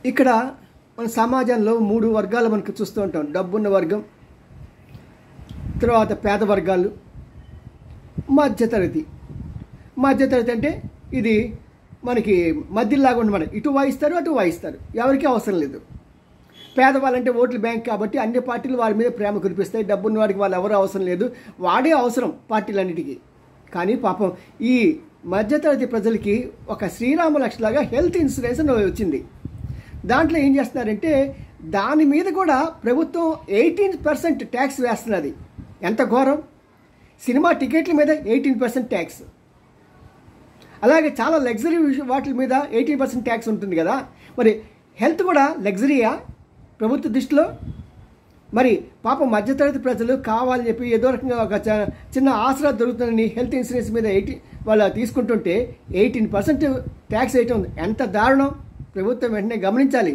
ఇక్కడ మన సమాజంలో 3 వర్గాలు మనకు చూస్తూ ఉంటాం. డబ్బున్న వర్గం, తర్వాత పేద వర్గాలు, మధ్యతరగతి. మధ్యతరగతి అంటే ఇది మనకి మధ్యలాగా ఉండమాట, ఇటు వాయిస్తారు అటు వాయిస్తారు, ఎవరికీ అవసరం లేదు. పేదవాళ్ళంటే ఓట్ల బ్యాంక్ కాబట్టి అన్ని పార్టీలు వారి మీద ప్రేమ కురిపిస్తాయి. డబ్బున్న వాడికి వాళ్ళు ఎవరు అవసరం లేదు, వాడే అవసరం పార్టీలన్నిటికీ. కానీ పాపం ఈ మధ్యతరగతి ప్రజలకి ఒక శ్రీరామ లక్ష్మిలాగా హెల్త్ ఇన్సూరెన్స్ అని వచ్చింది. దాంట్లో ఏం చేస్తున్నారంటే దాని మీద కూడా ప్రభుత్వం 18% ట్యాక్స్ వేస్తున్నది. ఎంత ఘోరం! సినిమా టికెట్ల మీద 18% ట్యాక్స్, అలాగే చాలా లగ్జరీ వాటి మీద 18% ట్యాక్స్ ఉంటుంది కదా. మరి హెల్త్ కూడా లగ్జరీయా ప్రభుత్వ దృష్టిలో? మరి పాపం మధ్యతరగతి ప్రజలు కావాలని చెప్పి ఏదో రకంగా ఒక చిన్న ఆసరా దొరుకుతుందని హెల్త్ ఇన్సూరెన్స్ మీద వాళ్ళు తీసుకుంటుంటే 18% ట్యాక్స్ వేయటం ఎంత దారుణం! ప్రభుత్వం వెంటనే గమనించాలి.